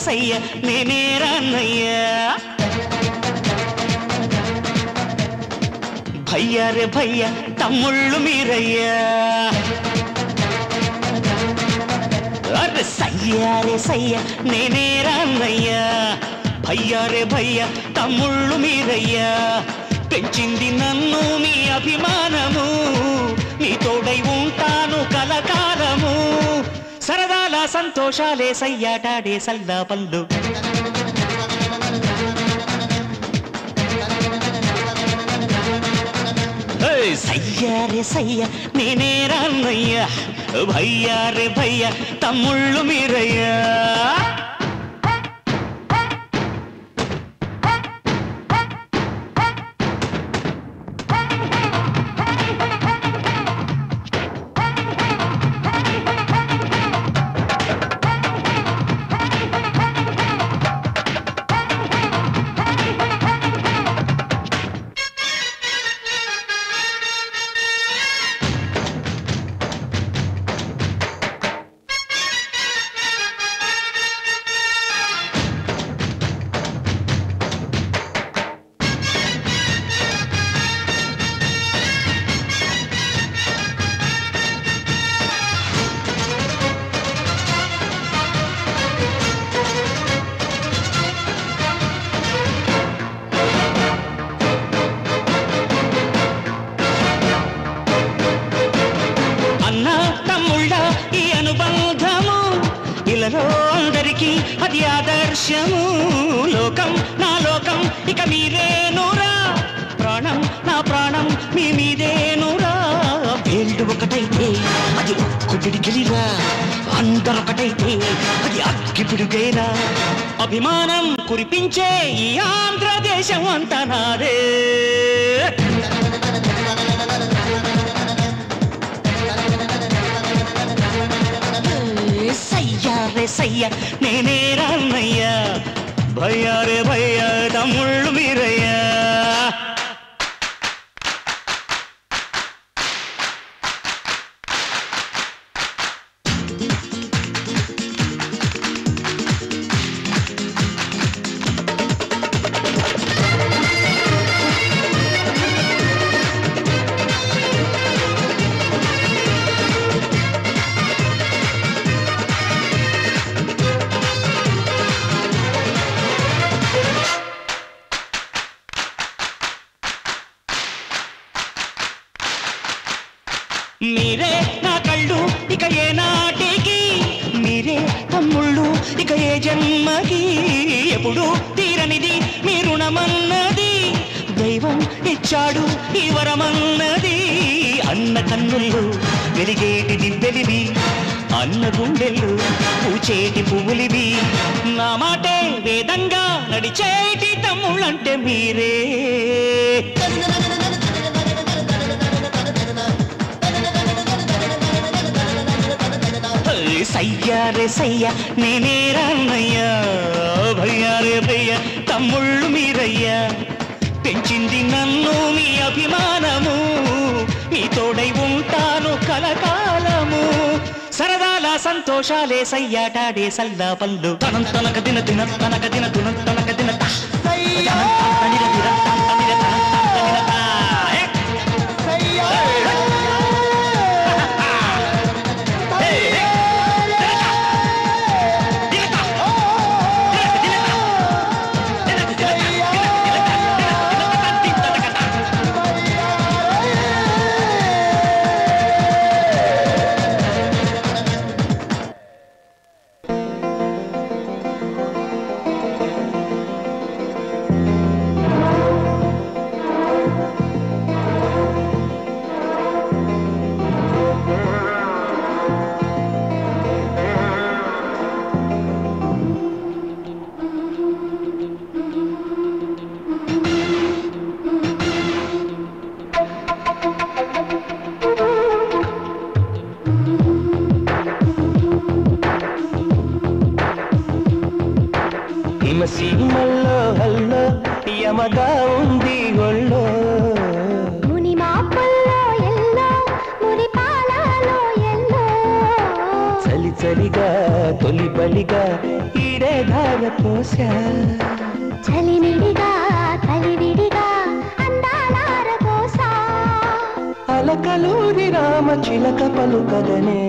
సయ్య నేనే రాన్నయ్యా భయ్యా రే భయ్యా తమ్ముళ్ళు మీరయ్యా అరే సయ్యా రే సయ్య నేనే రాన్నయ్యా భయ్యా రే భయ్యా తమ్ముళ్ళు మీరయ్యా పెంచింది నన్ను మీ అభిమానము నీ తోడై ఉంటాను కలకాలము సరదాల సంతోషాలే సయ్యాటాడే సల్లా పల్లు సయ్యా రే సయ్య నేనే రాన్నయ్యా భయ్యా రే భయ్యా తమ్ముళ్ళు మీరయ్యా అందరికీ అది ఆదర్శము లోకం నా లోకం ఇక మీరేనురా ప్రాణం నా ప్రాణం మీ మీదేనురా వేళ్ళు ఒకటైతే అది ఉక్కు పిడికిలిరా అందరొకటైతే అది అగ్గి పిడుగేరా అభిమానం కురిపించే ఈ ఆంధ్రదేశం అంతా నాదే సయ్యా రే సయ్య నేనే రాన్నయ్యా భయ్యా రే భయ్యా తమ్ముళ్ళు మీరయ్యా మీరే నా కళ్ళు ఇక ఏ నాటికి మీరే తమ్ముళ్ళు ఇక ఏ జన్మకి ఎప్పుడు తీరనిది మీ రుణమన్నది దైవం ఇచ్చాడు ఈ వరమన్నది అన్న కన్నుల్లో వెలిగేటి దివ్వెలివి అన్న గుండెళ్ళు పూచేటి పువ్వులివి నా మాటే వేదంగా నడిచేటి తమ్ముళ్ళంటే మీరే సయ్యా రే సయ్య నేనే రాన్నయ్యా భయ్యా రే భయ్యా తమ్ముళ్ళు మీరయ్యా పెంచింది నన్ను మీ అభిమానము మీ తోడై ఉంటాను కలకాలము సరదాల సంతోషాలే సయ్యాటాడే సల్లా పల్లు తనం తనక దిన దిన తనక దిన తునం తనక దిన సీమల్లో హల్లో యమగా ఉంది ఒళ్ళో ముని మాపల్లో ఎల్లో మురి పాలలో ఎల్లో చలి చలిగా తొలి బలిగా ఈడే ధార పోసా చలిమిడిగా కలివిడిగా అందాలార పోసా అలకలూరి రామ చిలక పలుకగనే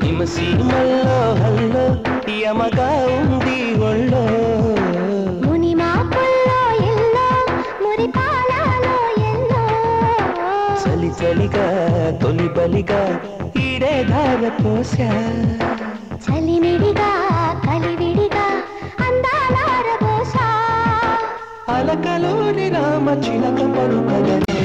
హిమసీమల్లో హల్లో యమగా ఉంది ఒళ్ళో మునిమాపుల్లో ఎల్లో మురిపాలలో ఎల్లో చలి చలిగా తొలి బలిగా ఈడే ధార పోసా చలిమిడిగా కలివిడిగా అందాలార పోసా అలకలూరి రామ చిలక పలుకగనే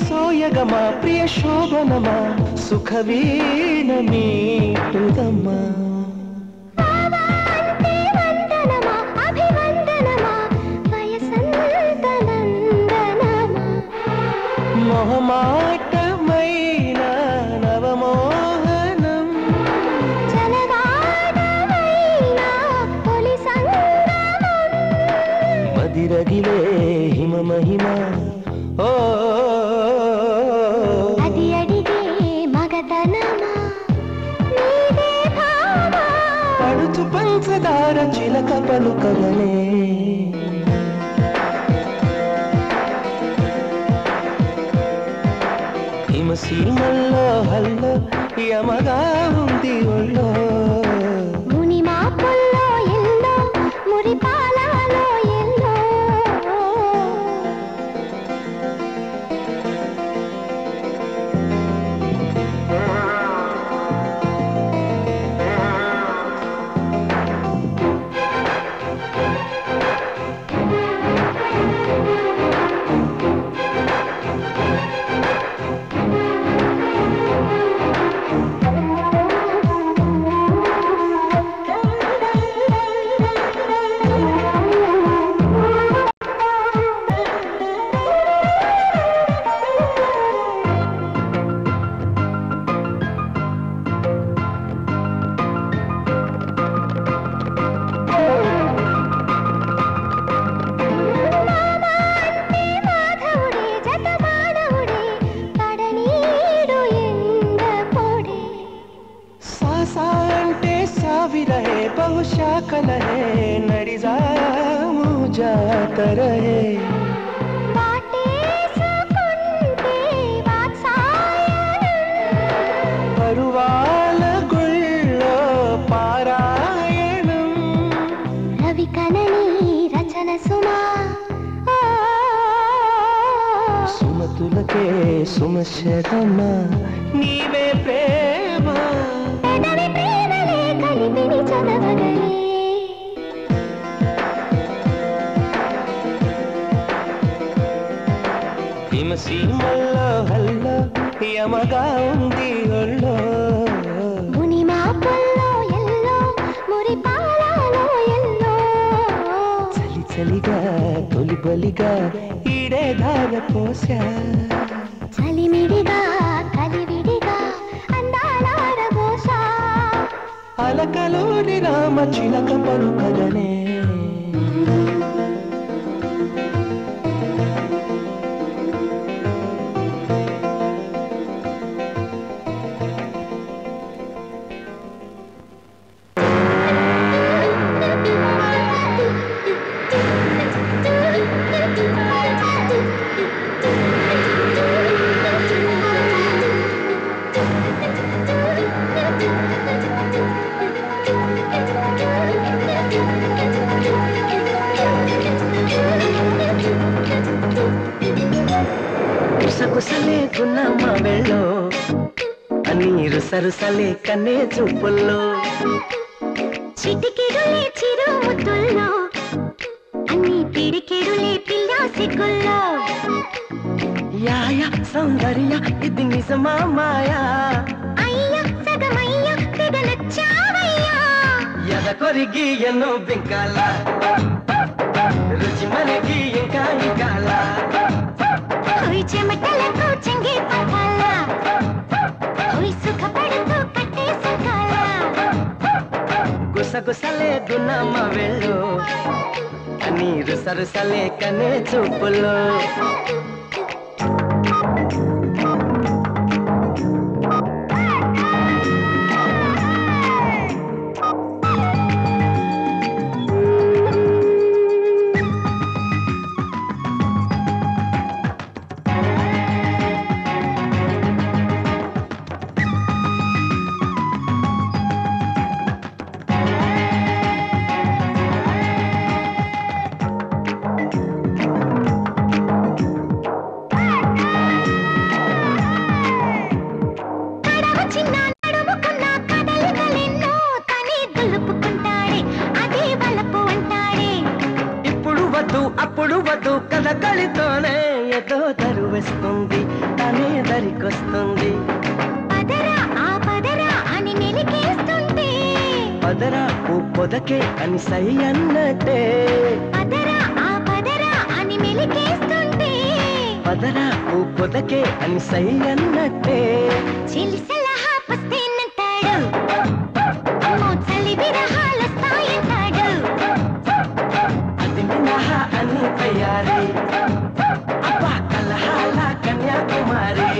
సోయగమా ప్రియ శోభనమా సుఖవీణ మీటుదమ్మా మొహమాటమైన నవమోహనం మదిరగిలే హిమ మహిమ ఓ అది అడిగే మగతనమా నీదే భావా పడుచు పంచదార చిలక పలుకగనే హిమసీమల్లో హల్లో యమగా ఉంది ఒళ్ళో మునిమాపుల్లో ఎల్లో మురిపాలలో ఎల్లో बहुशाखल है नरिजामू जाता रहे परुवाल गुल्लो पारायणं रवि कननी रचन सुमा सुमतुलके सुमशरमा नीवे प्रेम హిమసీమల్లో హల్లో యమగా ఉంది ఒళ్ళో మునిమాపుల్లో ఎల్లో మురిపాలలో ఎల్లో చలి చలిగా తొలి బలిగా ఈడే ధార పోసా చలిమిడిగా కలివిడిగా అందాలార పోసా అలకలూరి రామ చిలక పలుకగనే గుసగుసలే గున్నమ్మ వెళ్ళో నీరు సరుసలే కన్నే చూపుల్లో చిటికెడులే చిరు ముద్దుల్లో అన్ని పిడికెడులే పిల్లా సిగ్గుల్లో యాయ సౌందర్య ఇది నిజమా మాయా అయ్య సగమయ్య తెగ నచ్చావయ్యా ఎద కొరిగి ఎన్నో బింకాల రుచి మనకి ఇంకా ఇంకాల హోయ్ చెమటలకు చెంగి పట్టాల హోయ్ సుఖపడుతూ కట్టే సుఖాల గుసగుసలే గున్నమ్మ వెళ్ళు నీరు సరుసలే కనే చూపుల్లో అప్పుడు వద్దు కథ కలితోనే ఏదో దరువేస్తుంది తనే దరికొస్తుంది పదరా ఆ పదరా అని మెలికేస్తుంటే పదరా ఓ పొదకే అని సై అన్నట్టే పదరా ఆ పదరా అని మెలికేస్తుంటే పదరా ఓ పొదకే అని సై అన్నట్టే చిలిసలహా పస్తేనంటాడు అమ్మో చలి విరహాలొస్తాయంటాడు అది మినహా అని తయారీ అబ్బా కలహాల కన్యాకుమారి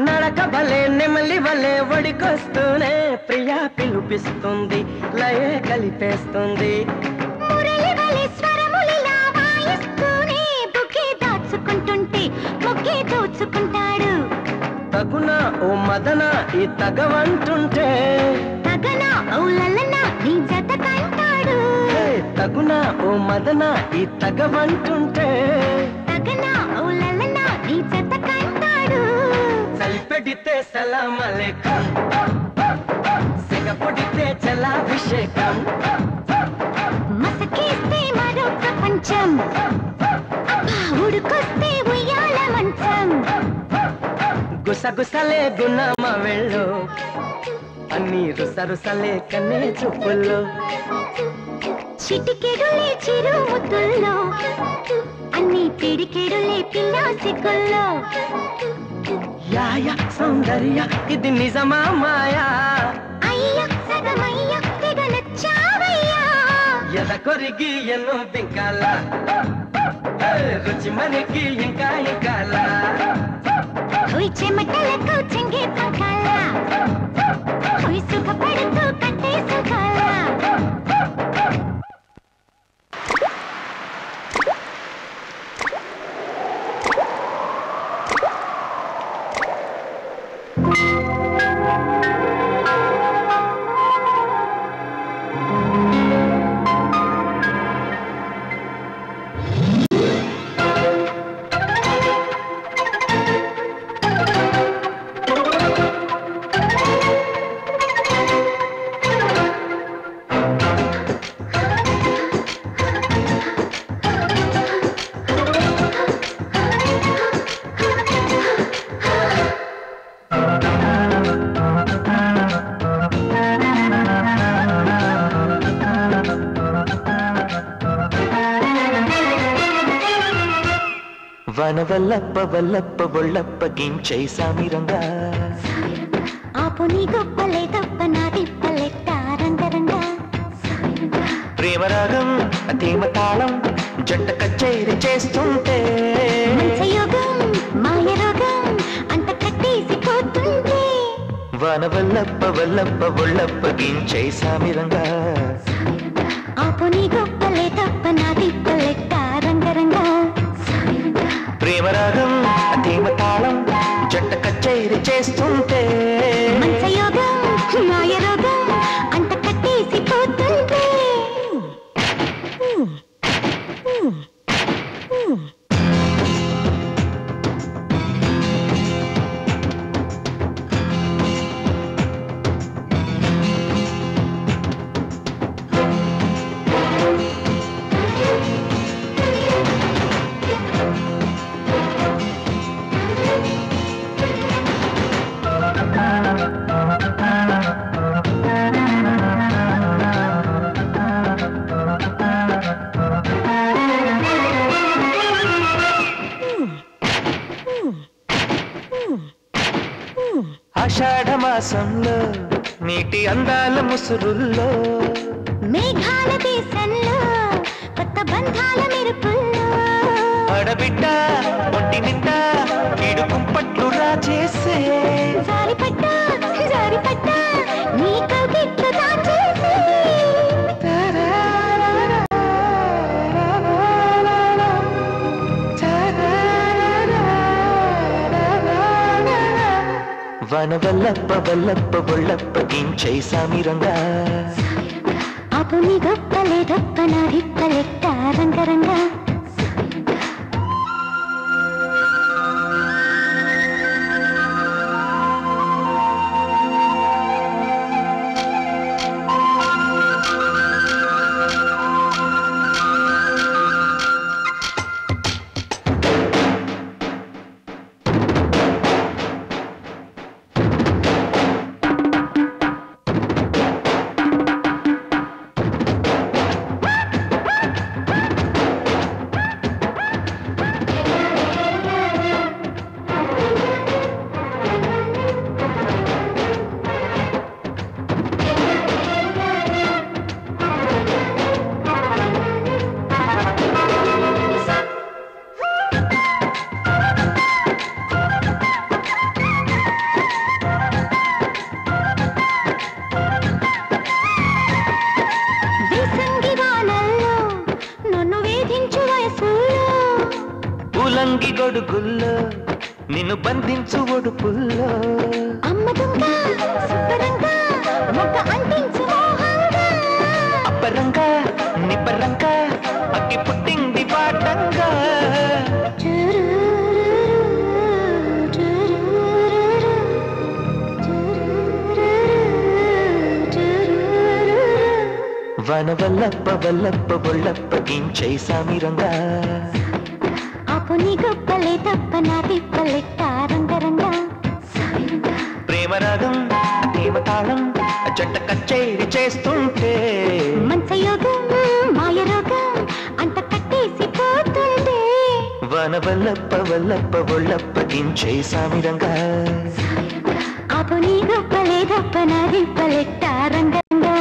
నడక భలే నెమలి వలే ఒడికొస్తూనే ప్రియా పిలుపిస్తుంది లయే కలిపేస్తుంది మురళి వలె స్వరములిలా వాయిస్తూనే బుకే దాచుకుంటుంటే మొక్కే దోచుకుంటాడు తగున ఓ మదన ఈ తగవంటుంటే తగన ఓ లలన నీ జత కంటాడు తగున ఓ మదన ఈ తగవంటుంటే తగన ఓ లలన నీ జత కంటాడు చలిపెడితే సలాం అలైకుం సెగపొడితే చలాభిషేకం మసకేస్తే మరో ప్రపంచం అబ్బా ఉడుకొస్తే ఉయ్యాల మంచం గుసగుసలే గున్నమ్మ వెళ్ళు అన్ని రుసరుసలే కన్నే చూపుల్లో చిటికెడులే చిరు ముద్దుల్లో అన్ని పిడికెడులే పిల్లా సిగ్గుల్లో యాయ సౌందర్య ఇది నిజమా మాయా అయ్య సగమయ్య తెగ నచ్చావయ్యా ఎద కొరిగి ఎన్నో బింకాల రుచి మనకి ఇంకా ఇంకాల హోయ్ చెమటలకు చెంగి పకాల హోయ్ సుఖపడుతూ కట్టే సుఖాల వనవల్లప్ప వల్లప్ప బొళ్ళప్ప గించై సామిరంగా ఆపు నీ గొప్పలే తప్ప నా తిప్పలెట్ట రంగరంగ ప్రేమరాగం అతీమ తాళం జంట కచేరి చేస్తుంటే మంచయోగం మాయ రోగం అంత కట్టేసిపోతుంటే వాన వల్లప్ప వల్లప్ప ఒళ్ళప్ప గించే సామిరంగా ఆపు నీ గొప్పలే తప్ప నా తిప్పలెట్ట రంగరంగా ప్రేమరాగం అతీమ తాళం జంట కచేరి చేస్తుంటే మంచయోగం మాయ రోగం అంత కట్టేసిపోతుంటే ఆషాఢ మాసంలో నీటి అందాల ముసురుల్లో మేఘాల దేశంలో కొత్త బంధాల మెరుపుల్లో ఆడబిడ్డ ఒంటి నిండా కీడు కుంపట్లు రాజేసే జారిపడ్డా నీ కవిట్లు దాచేసే వన వల్లప్ప వల్లప్ప ఒళ్ళప్ప గించై సామిరంగా అపు నీ గొప్పలే దొప్ప నా రిప్పలెట్ట రంగరంగా ఉలంగి గొడుగుల్లో నిన్ను బంధించు ఒడుపుల్లో అమ్మ దొంగ సుబ్బరంగా మొగ్గ అంటించు మోహంగా అప్పరంగా నిబ్బరంగా అగ్గి పుట్టింది పాటంగా వన వల్లప్ప వల్లప్ప ఒళ్ళప్ప గించై సామిరంగా ఆపు నీ గొప్పలే తప్ప నా తిప్పలెట్ట రంగరంగా ప్రేమరాగం ప్రేమ తాళం జంట కచేరి చేస్తుంటే మంచయోగం మాయ రోగం అంత కట్టేసిపోతుంటే వన వల్లప్ప వల్లప్ప ఒళ్ళప్ప గించై సామిరంగా ఆపు నీ గొప్పలే తప్ప నా తిప్పలెట్ట రంగరంగా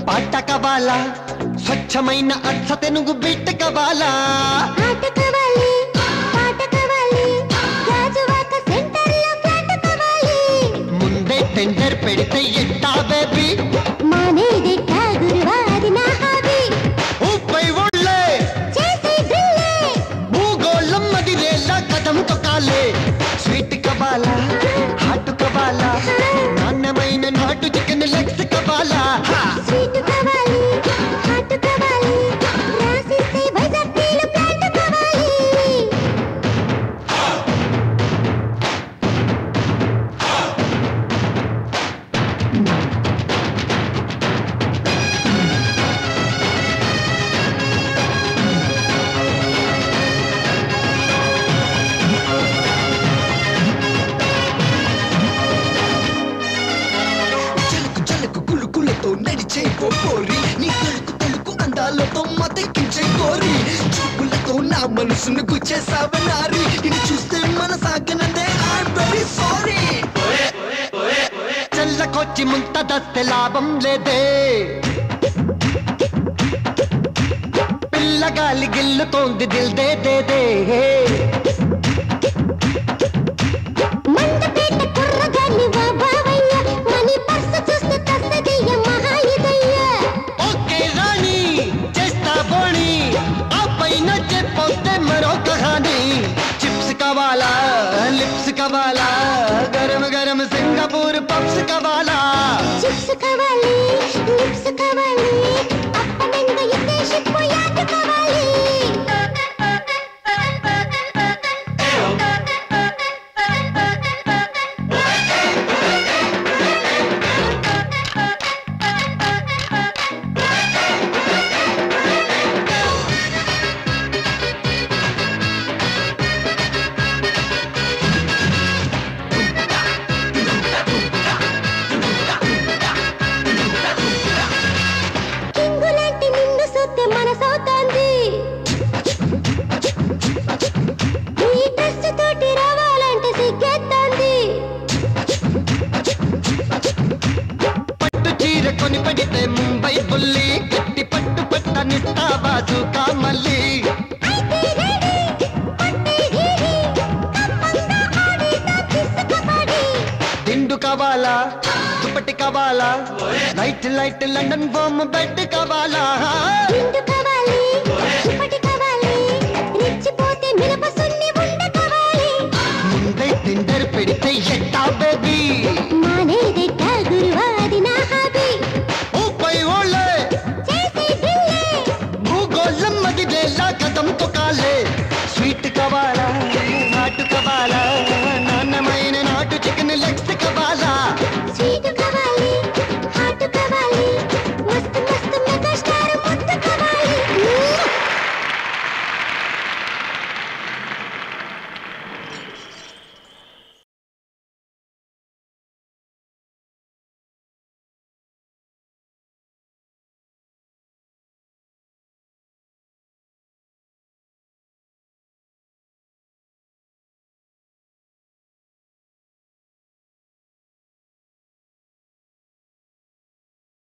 పాట కవాలా స్వచ్ఛమైన అర్థ తెనుగు బిట్ట కవాలా ఆట కవాలి పాట కవాలి రాజువాక సెంటర్లో ఫ్లాట్ కవాలి ముందే టెండర్ పెడితే ఎట్టా బేబీ మానేదెట్టా గురువాది నా హాబీ ఊపై ఒళ్ళే చేసే డ్రిల్లే భూగోళం మదిరేలా కథం తొక్కాలే స్వీట్ కవాలా హాట్ కవాలా నాణ్యమైన నాటు చికెన్ లెగ్స్ కవాలా స్వీట్ కవాలి హాట్ కవాలి మనసును గుచ్చేసావే నారి ఇది చూస్తే మన సాగనందే ఐఎమ్ వెరీ సారీ చల్లకొచ్చి ముంత దస్తే లాభం లేదే పిల్లగాలి గిల్లుతోంది దిల్ దే దే దే మండపేట కుర్రగాన్ని వా బావయ్య మనీ పర్సు చూస్తే తస్తదయ్య మహాయుదయ్య ఓకే రాణి చేస్తా బోణి ఆ పైన చెప్పొద్దే మరో కహాని చిప్స్ కావాలా లిప్స్ కావాలా గరం గరం సింగపూర్ పప్స్ కావాలా చిప్స్ కావాలి లిప్స్ కావాలి అప్పనంగా ఇదే షిప్ యాడ్ కావాలి కింగులాంటి నిన్ను చూస్తే మనసవుతోంది ఈ డ్రెస్ తోటి రావాలంటే సిగ్గేస్తోంది పట్టు చీర కొని పడితే ముంబై బుల్లి గట్టి పట్టు పట్ట నిట్టా బాజు కామల్లి అయితే రెడీ పట్టి ఘీరి కమ్మంగా ఆడిన కిస్ కబడ్డీ దిండు కావాలా దుప్పటి కావాలా లైట్ లైట్ లండన్ బొమ్మ బెడ్ కావాలా నిండు కావాలి దుప్పటి కావాలి రెచ్చిపోతే మిరప సున్ని ఉండ కావాలి ముందే టెండర్ పెడితే